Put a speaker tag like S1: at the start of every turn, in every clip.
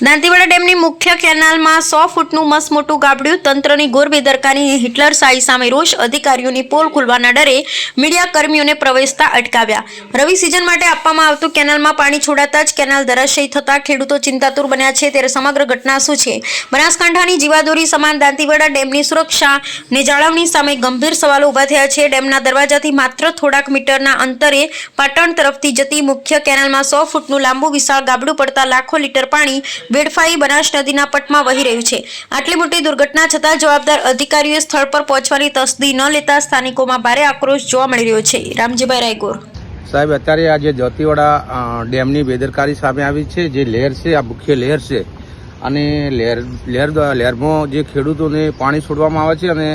S1: દાંતીવાડા ડેમની મુખ્ય કેનાલમાં 100 ફૂટનું મસમોટું ગાબડ્યું. તંત્રની ઘોર બેદરકારી હિટલરશાહી સામે રોષ. અધિકારીઓની પોલ ખુલવાના ડરે મીડિયા કર્મીઓને પ્રવેશતા અટકાવ્યા. રવિ સિઝન માટે આપવામાં આવતું કેનાલમાં પાણી છોડાતા જ કેનાલ ધરાશયી થતા ખેડૂતો ચિંતાતુર બન્યા છે. ત્યારે સમગ્ર ઘટના શું છે? બનાસકાંઠાની જીવાદોરી સમાન દાંતીવાડા ડેમની સુરક્ષા ને જાળવણી સામે ગંભીર સવાલો ઊભા થયા છે. ડેમના દરવાજાથી માત્ર થોડાક મીટરના અંતરે પાટણ તરફથી જતી મુખ્ય કેનાલમાં 100 ફૂટનું લાંબુ વિશાળ ગાબડું પડતા લાખો લીટર પાણી વેડફાઈ બનાસ નદીના પટમાં વહી રહ્યું છે. આટલી મોટી દુર્ઘટના છતાં જવાબદાર અધિકારીઓએ સ્થળ પર પહોંચવાની તસ્દી ન લેતા સ્થાનિકોમાં ભારે આક્રોશ જોવા મળી રહ્યો છે. રામજીભાઈ રાયગોર
S2: સાહેબ, અત્યારે આ જે દાંતીવાડા ડેમની બેદરકારી સામે આવી છે, જે લહેર છે, આ મુખ્ય લહેર છે અને લહેરમાં જે ખેડૂતોને પાણી છોડવામાં આવે છે અને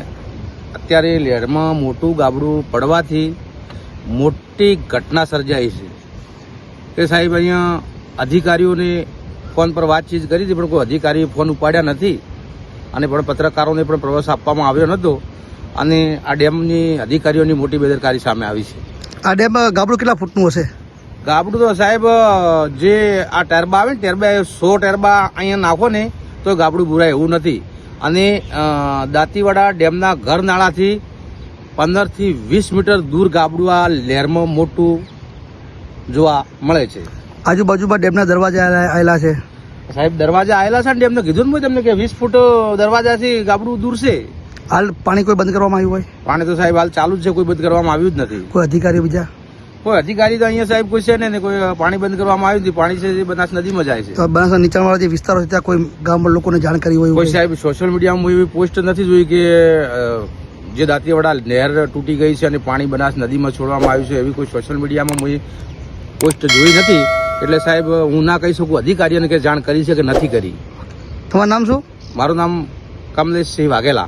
S2: અત્યારે લહેરમાં મોટું ગાબડું પડવાથી મોટી ઘટના સર્જાઈ છે. કે સાહેબ, અહીંયા અધિકારીઓને ફોન પર વાતચીત કરી હતી, પણ કોઈ અધિકારીએ ફોન ઉપાડ્યા નથી અને પણ પત્રકારોને પણ પ્રવેશ આપવામાં આવ્યો નહોતો અને આ ડેમની અધિકારીઓની મોટી બેદરકારી સામે આવી છે.
S3: આ ડેમ ગાબડું કેટલા ફૂટનું હશે?
S2: ગાબડું તો સાહેબ, જે આ ટેરબા આવે ને, ટેરબા 100 ટેરબા અહીંયા નાખો ને તો ગાબડું બુરાય એવું નથી. અને દાંતીવાડા ડેમના ઘર નાળાથી 15 થી 20 મીટર દૂર ગાબડું આ લહેરમાં મોટું જોવા મળે છે.
S3: આજુબાજુમાં ડેમના દરવાજા આવેલા છે.
S2: સાહેબ, દરવાજા આવેલા છે ને ડેમને કીધું ને તમને કે 20 ફૂટ દરવાજાથી ગાબડું દૂર છે.
S3: હાલ પાણી કોઈ બંધ કરવામાં આવ્યું હોય?
S2: પાણી તો સાહેબ હાલ ચાલુ જ છે, કોઈ બંધ કરવામાં આવ્યું જ નથી.
S3: કોઈ અધિકારી બીજા?
S2: કોઈ અધિકારી તો અહીંયા સાહેબ કોઈ છે ને કોઈ પાણી બંધ કરવામાં આવ્યું નથી. પાણી છે એ બનાસ નદીમાં જાય છે.
S3: તો બનાસના નીચાણવાળા જે વિસ્તારો છે ત્યાં કોઈ ગામમાં લોકોને જાણકારી હોય?
S2: કોઈ સાહેબ સોશિયલ મીડિયામાં એવી પોસ્ટ નથી જોઈ કે જે દાંતીવાડા નહેર તૂટી ગઈ છે અને પાણી બનાસ નદીમાં છોડવામાં આવ્યું છે, એવી કોઈ સોશિયલ મીડિયામાં પોસ્ટ જોઈ નથી. એટલે સાહેબ, હું ના કહી શકું અધિકારીઓને કે જાણ કરી છે કે નથી કરી.
S3: તમારું નામ શું?
S2: મારું નામ કમલેશસિંહ વાઘેલા.